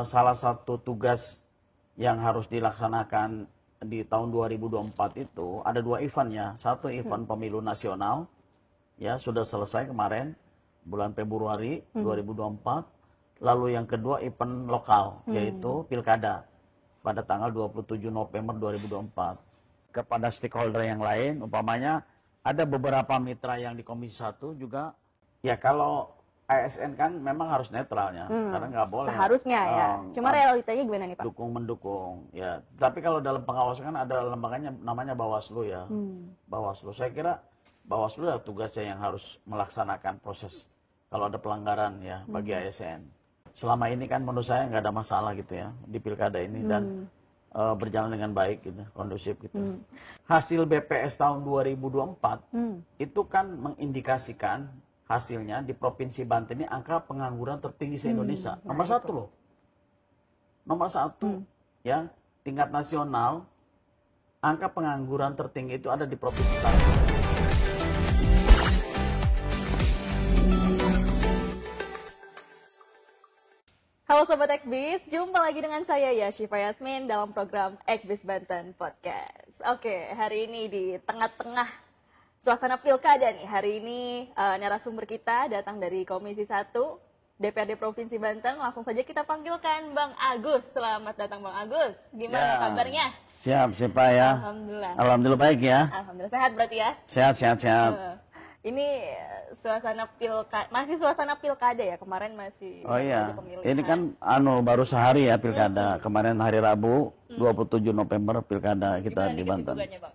salah satu tugas yang harus dilaksanakan di tahun 2024 itu ada 2 event ya. Satu event pemilu nasional ya sudah selesai kemarin bulan Februari 2024. Lalu yang kedua event lokal yaitu pilkada pada tanggal 27 November 2024. Kepada stakeholder yang lain umpamanya ada beberapa mitra yang di Komisi 1 juga ya kalau ASN kan memang harus netralnya karena nggak boleh. Seharusnya ya. Cuma realitanya gimana nih Pak? Dukung mendukung ya. Tapi kalau dalam pengawasan kan ada lembaganya namanya Bawaslu ya. Bawaslu. Saya kira Bawaslu adalah tugasnya yang harus melaksanakan proses kalau ada pelanggaran ya bagi ASN. Selama ini kan menurut saya nggak ada masalah gitu ya di pilkada ini dan berjalan dengan baik gitu, kondusif gitu. Hasil BPS tahun 2024 itu kan mengindikasikan hasilnya di Provinsi Banten ini angka pengangguran tertinggi se-Indonesia. Nomor 1 loh. Nomor 1 ya, tingkat nasional angka pengangguran tertinggi itu ada di Provinsi Banten. Halo Sobat Ekbis, jumpa lagi dengan saya ya Syifa Yasmin dalam program Ekbis Banten Podcast. Oke, hari ini di tengah-tengah suasana pilkada nih, hari ini narasumber kita datang dari Komisi 1 DPRD Provinsi Banten. Langsung saja kita panggilkan Bang Agus. Selamat datang Bang Agus. Gimana kabarnya? Siap Pak ya. Alhamdulillah. Alhamdulillah baik ya. Alhamdulillah sehat berarti ya. Sehat. Ini suasana pilkada, masih suasana pilkada ya, kemarin masih. Oh iya, ini kan baru sehari ya pilkada. Kemarin hari Rabu 27 November pilkada kita di Banten. Bang?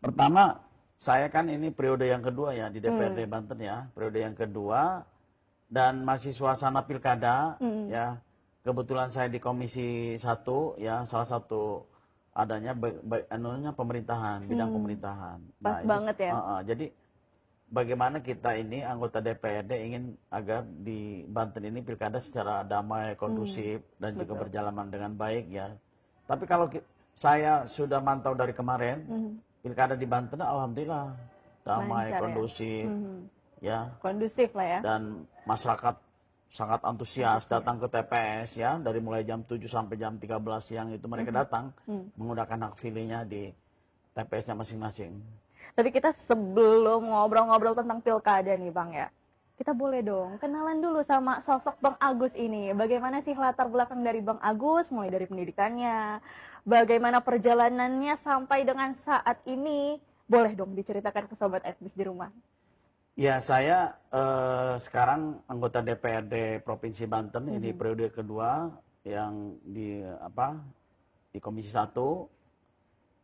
Pertama, saya kan ini periode yang kedua ya di DPRD Banten ya, periode yang kedua dan masih suasana pilkada ya. Kebetulan saya di Komisi 1 ya, salah satu adanya pemerintahan, bidang pemerintahan. Pas banget ya. Jadi bagaimana kita ini anggota DPRD ingin agar di Banten ini pilkada secara damai, kondusif dan juga berjalan dengan baik ya. Tapi kalau saya sudah mantau dari kemarin, pilkada di Banten alhamdulillah damai, lancar, kondusif ya. Kondusif lah ya. Dan masyarakat sangat antusias datang ke TPS ya, dari mulai jam 7 sampai jam 13 siang itu mereka datang menggunakan hak pilihnya di TPS-nya masing-masing. Tapi kita sebelum ngobrol-ngobrol tentang pilkada nih Bang ya, kita boleh dong kenalan dulu sama sosok Bang Agus ini. Bagaimana sih latar belakang dari Bang Agus, mulai dari pendidikannya, bagaimana perjalanannya sampai dengan saat ini. Boleh dong diceritakan ke Sobat Ekbis di rumah. Ya, saya sekarang anggota DPRD Provinsi Banten, ini periode kedua yang di Komisi 1.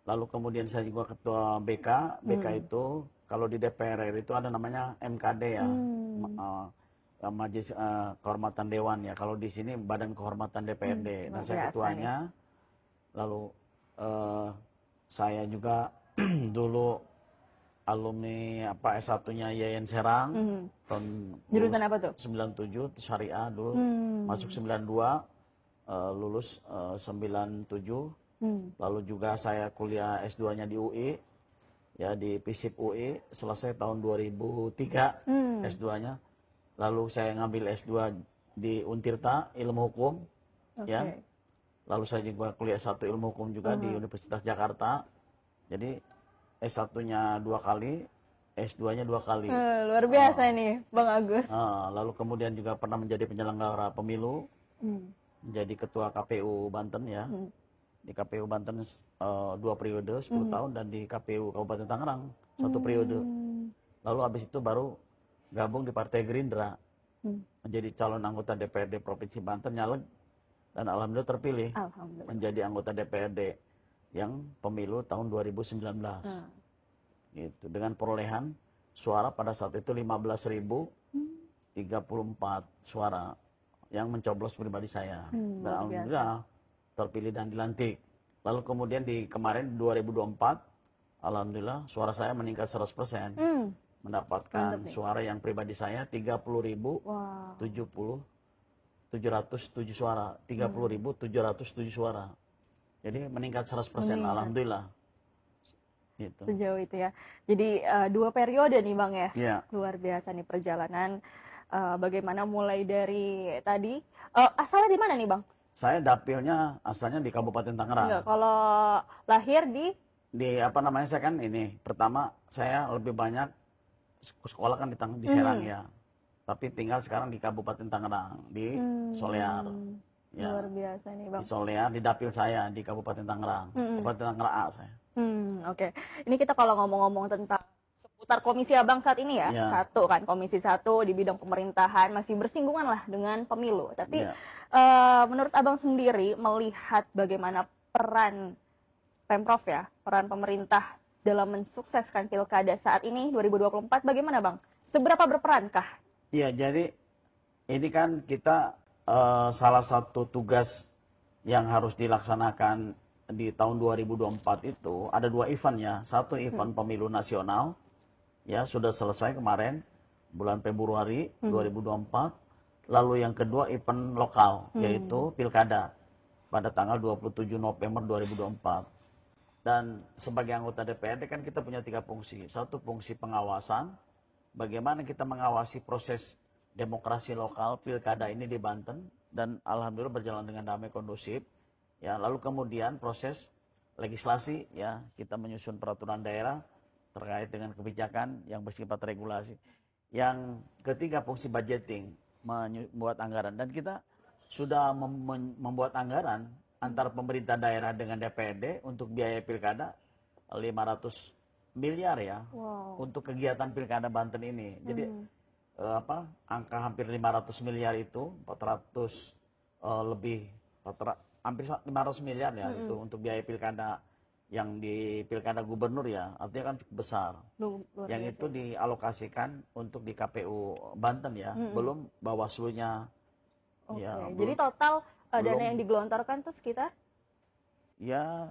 Lalu kemudian saya juga ketua BK. BK itu kalau di DPR itu ada namanya MKD ya, Majelis Kehormatan Dewan ya. Kalau di sini Badan Kehormatan DPRD. Nah, saya ketuanya. Lalu saya juga dulu alumni S1-nya Yayan Serang tahun jurusan apa tuh? 97 syariah dulu, masuk 92, lulus 97. Lalu juga saya kuliah S2-nya di UI ya, di FISIP UI, selesai tahun 2003 S2-nya. Lalu saya ngambil S2 di Untirta Ilmu Hukum ya. Lalu saya juga kuliah S1 Ilmu Hukum juga di Universitas Jakarta. Jadi S1-nya 2 kali, S2-nya 2 kali. Luar biasa nih Bang Agus. Lalu kemudian juga pernah menjadi penyelenggara pemilu, menjadi ketua KPU Banten ya. Di KPU Banten 2 periode 10 tahun dan di KPU Kabupaten Tangerang 1 periode. Lalu habis itu baru gabung di Partai Gerindra, menjadi calon anggota DPRD Provinsi Banten, nyalek dan alhamdulillah terpilih menjadi anggota DPRD yang pemilu tahun 2019. Gitu, dengan perolehan suara pada saat itu 15.034 suara yang mencoblos pribadi saya. Dan alhamdulillah terpilih dan dilantik. Lalu kemudian di kemarin 2024, alhamdulillah suara saya meningkat 100%. Mendapatkan suara yang pribadi saya 30.707 suara. 30.707 suara. Jadi meningkat 100%, alhamdulillah. Gitu. Sejauh itu ya. Jadi 2 periode nih Bang ya. Yeah. Luar biasa nih perjalanan bagaimana mulai dari tadi, asalnya di mana nih Bang? Saya dapilnya asalnya di Kabupaten Tangerang. Enggak, kalau lahir di apa namanya, saya kan ini pertama saya lebih banyak sekolah kan di Serang ya, tapi tinggal sekarang di Kabupaten Tangerang di Solear. Ya, luar biasa nih Bang. Di Solear, di dapil saya di Kabupaten Tangerang, Kabupaten Tangerang A saya. Oke. Ini kita kalau ngomong-ngomong tentang seputar komisi Abang saat ini ya, satu kan, komisi 1 di bidang pemerintahan masih bersinggungan lah dengan pemilu. Tapi menurut Abang sendiri melihat bagaimana peran Pemprov ya, peran pemerintah dalam mensukseskan pilkada saat ini 2024, bagaimana Bang? Seberapa berperankah? Iya, jadi ini kan kita salah satu tugas yang harus dilaksanakan di tahun 2024 itu ada 2 event ya. Satu event pemilu nasional ya sudah selesai kemarin bulan Februari 2024. Lalu yang kedua event lokal yaitu pilkada pada tanggal 27 November 2024. Dan sebagai anggota DPRD kan kita punya 3 fungsi. Satu fungsi pengawasan, bagaimana kita mengawasi proses demokrasi lokal pilkada ini di Banten, dan alhamdulillah berjalan dengan damai kondusif. Ya, lalu kemudian proses legislasi ya, kita menyusun peraturan daerah terkait dengan kebijakan yang bersifat regulasi. Yang ketiga fungsi budgeting, membuat anggaran, dan kita sudah membuat anggaran antara pemerintah daerah dengan DPRD untuk biaya pilkada 500 miliar ya. Untuk kegiatan pilkada Banten ini. Jadi angka hampir 500 miliar itu 400 lebih hampir 500 miliar ya itu untuk biaya pilkada yang di pilkada gubernur ya, artinya kan cukup besar. Yang itu dialokasikan untuk di KPU Banten ya, belum Bawaslu-nya. Ya, jadi total dana yang digelontorkan tuh sekitar? Ya,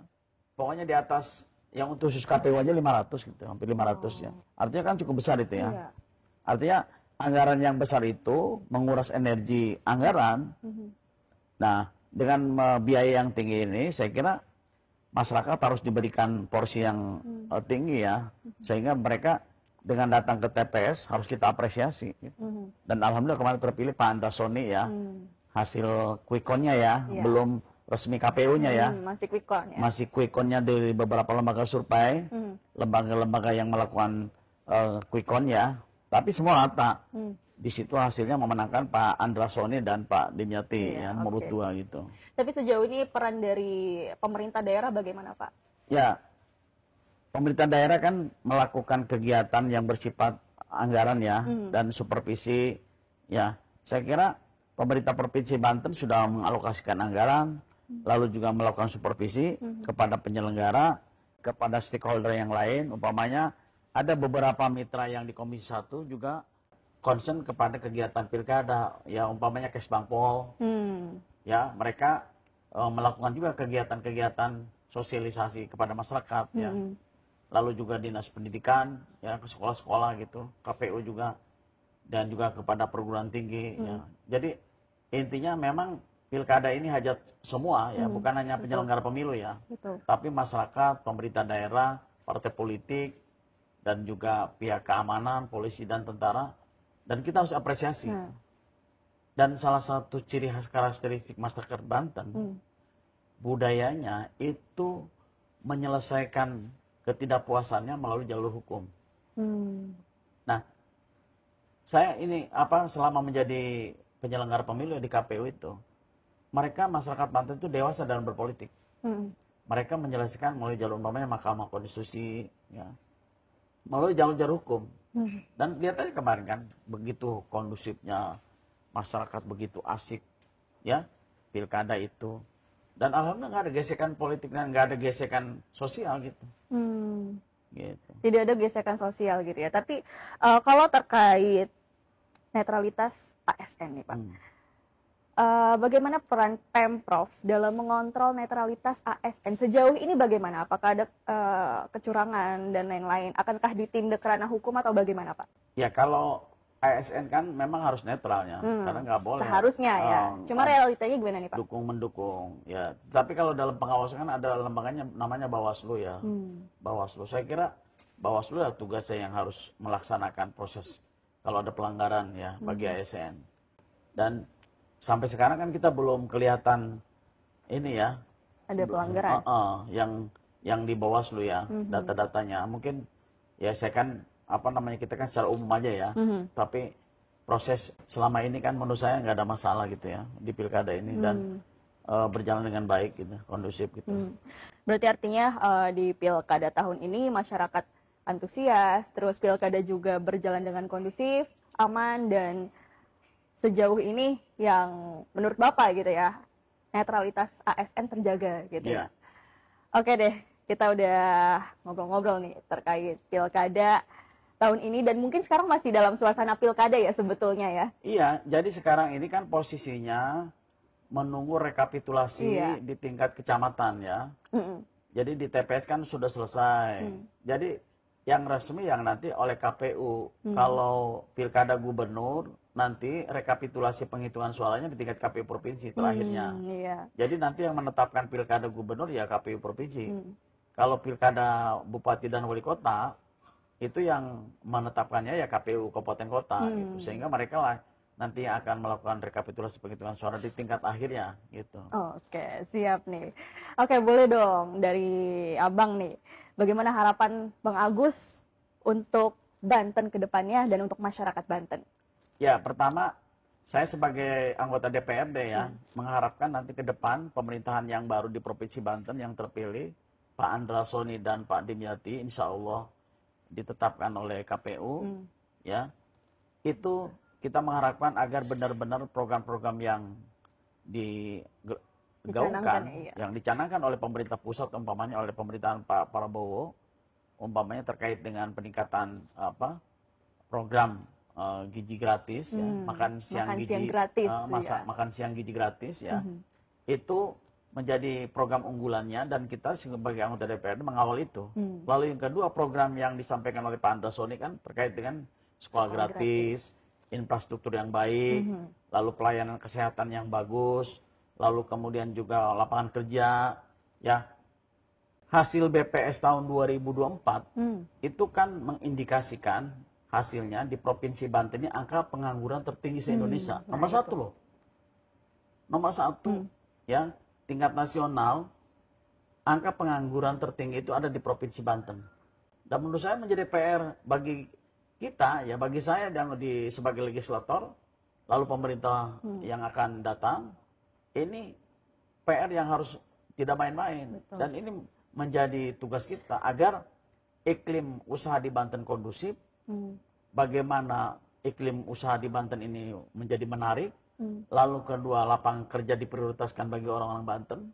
pokoknya di atas yang untuk khusus KPU aja 500 gitu, hampir 500 ya. Artinya kan cukup besar itu ya. Iya. Artinya anggaran yang besar itu menguras energi anggaran. Nah, dengan biaya yang tinggi ini, saya kira masyarakat harus diberikan porsi yang tinggi ya, sehingga mereka dengan datang ke TPS harus kita apresiasi. Gitu. Dan alhamdulillah kemarin terpilih Pak Andra Soni ya. Hasil quick count-nya ya, belum resmi KPU-nya ya. Masih quick count ya. Masih quick count-nya dari beberapa lembaga survei, lembaga-lembaga yang melakukan quick count ya. Tapi semua rata. Di situ hasilnya memenangkan Pak Andra Soni dan Pak Dimyati ya, nomor 2 gitu. Tapi sejauh ini peran dari pemerintah daerah bagaimana Pak? Ya, pemerintah daerah kan melakukan kegiatan yang bersifat anggaran ya, dan supervisi ya. Saya kira pemerintah Provinsi Banten sudah mengalokasikan anggaran, lalu juga melakukan supervisi kepada penyelenggara, kepada stakeholder yang lain. Umpamanya ada beberapa mitra yang di Komisi 1 juga concern kepada kegiatan pilkada, ya umpamanya Kesbangpol, ya mereka melakukan juga kegiatan-kegiatan sosialisasi kepada masyarakat, ya. Lalu juga dinas pendidikan, ya ke sekolah-sekolah gitu, KPU juga, dan juga kepada perguruan tinggi, ya. Jadi intinya memang pilkada ini hajat semua, ya, bukan hanya penyelenggara pemilu ya, tapi masyarakat, pemerintah daerah, partai politik, dan juga pihak keamanan, polisi dan tentara. Dan kita harus apresiasi. Dan salah satu ciri khas karakteristik masyarakat Banten, budayanya itu menyelesaikan ketidakpuasannya melalui jalur hukum. Nah, saya ini selama menjadi penyelenggara pemilu di KPU itu, mereka masyarakat Banten itu dewasa dalam berpolitik. Mereka menyelesaikan melalui jalur umpamanya Mahkamah Konstitusi, ya, melalui jalur-jalur hukum. Dan lihat aja kemarin kan, begitu kondusifnya masyarakat, begitu asik ya pilkada itu. Dan alhamdulillah nggak ada gesekan politik dan nggak ada gesekan sosial gitu. Gitu. Tidak ada gesekan sosial gitu ya. Tapi kalau terkait netralitas ASN nih Pak, bagaimana peran Pemprov dalam mengontrol netralitas ASN sejauh ini bagaimana? Apakah ada kecurangan dan lain-lain? Akankah ditindak ranah hukum atau bagaimana Pak? Ya kalau ASN kan memang harus netral ya, karena nggak boleh. Seharusnya ya. Cuma realitanya gimana nih Pak? Dukung mendukung ya. Tapi kalau dalam pengawasan kan ada lembaganya namanya Bawaslu ya. Bawaslu. Saya kira Bawaslu ya tugasnya yang harus melaksanakan proses kalau ada pelanggaran ya bagi ASN. Dan sampai sekarang kan kita belum kelihatan ini ya. Ada pelanggaran. Yang di Bawaslu ya, data-datanya. Mungkin ya saya kan kita kan secara umum aja ya. Tapi proses selama ini kan menurut saya nggak ada masalah gitu ya di pilkada ini dan berjalan dengan baik gitu, kondusif gitu. Berarti artinya di pilkada tahun ini masyarakat antusias, terus pilkada juga berjalan dengan kondusif, aman, dan sejauh ini yang menurut Bapak gitu ya, netralitas ASN terjaga gitu ya. Oke deh, kita udah ngobrol-ngobrol nih terkait pilkada tahun ini dan mungkin sekarang masih dalam suasana pilkada ya sebetulnya ya. Iya, jadi sekarang ini kan posisinya menunggu rekapitulasi di tingkat kecamatan ya. Jadi di TPS kan sudah selesai. Jadi yang resmi yang nanti oleh KPU. Kalau pilkada gubernur nanti rekapitulasi penghitungan suaranya di tingkat KPU provinsi terakhirnya. Jadi nanti yang menetapkan pilkada gubernur ya KPU provinsi. Kalau pilkada bupati dan wali kota itu yang menetapkannya ya KPU kabupaten kota gitu. Sehingga mereka lah nanti akan melakukan rekapitulasi penghitungan suara di tingkat akhirnya gitu. Oke, siap nih. Oke, boleh dong dari Abang nih. Bagaimana harapan Bang Agus untuk Banten ke depannya dan untuk masyarakat Banten? Ya, pertama saya sebagai anggota DPRD ya mengharapkan nanti ke depan pemerintahan yang baru di Provinsi Banten yang terpilih Pak Andra Soni dan Pak Dimyati insya Allah ditetapkan oleh KPU ya. Itu kita mengharapkan agar benar-benar program-program yang digaungkan, yang dicanangkan oleh pemerintah pusat, umpamanya oleh pemerintahan Pak Prabowo, umpamanya terkait dengan peningkatan program gizi gratis, ya, makan siang gratis, makan siang gizi gratis, ya, itu menjadi program unggulannya dan kita sebagai anggota DPRD mengawal itu. Lalu yang kedua program yang disampaikan oleh Pak Andra Soni kan terkait dengan sekolah gratis. Infrastruktur yang baik, lalu pelayanan kesehatan yang bagus, lalu kemudian juga lapangan kerja, ya. Hasil BPS tahun 2024 itu kan mengindikasikan hasilnya di Provinsi Banten ini angka pengangguran tertinggi se-Indonesia. Nomor satu loh. Nomor satu, ya, tingkat nasional, angka pengangguran tertinggi itu ada di Provinsi Banten. Dan menurut saya menjadi PR bagi kita, ya bagi saya yang sebagai legislator, lalu pemerintah yang akan datang, ini PR yang harus tidak main-main. Dan ini menjadi tugas kita agar iklim usaha di Banten kondusif, bagaimana iklim usaha di Banten ini menjadi menarik, lalu kedua lapangan kerja diprioritaskan bagi orang-orang Banten,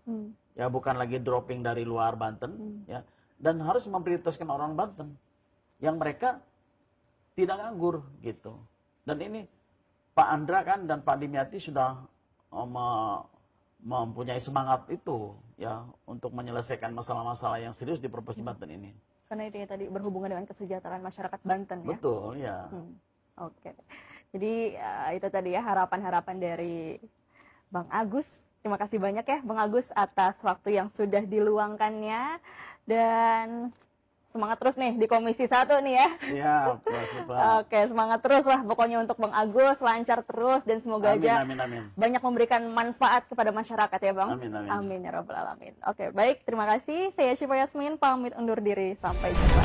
ya bukan lagi dropping dari luar Banten, ya, dan harus memprioritaskan orang Banten yang mereka tidak nganggur gitu. Dan ini Pak Andra kan dan Pak Dimyati sudah mempunyai semangat itu ya untuk menyelesaikan masalah-masalah yang serius di Provinsi Banten ini. Karena itu ya tadi berhubungan dengan kesejahteraan masyarakat Banten ya. Betul ya. Oke. Jadi itu tadi ya harapan-harapan dari Bang Agus. Terima kasih banyak ya Bang Agus atas waktu yang sudah diluangkannya dan semangat terus nih di Komisi 1 nih ya. Iya, Oke, semangat terus lah pokoknya untuk Bang Agus, lancar terus dan semoga aja banyak memberikan manfaat kepada masyarakat ya Bang. Amin ya rabbal alamin. Oke, baik, terima kasih. Saya Syifa Yasmin pamit undur diri, sampai jumpa.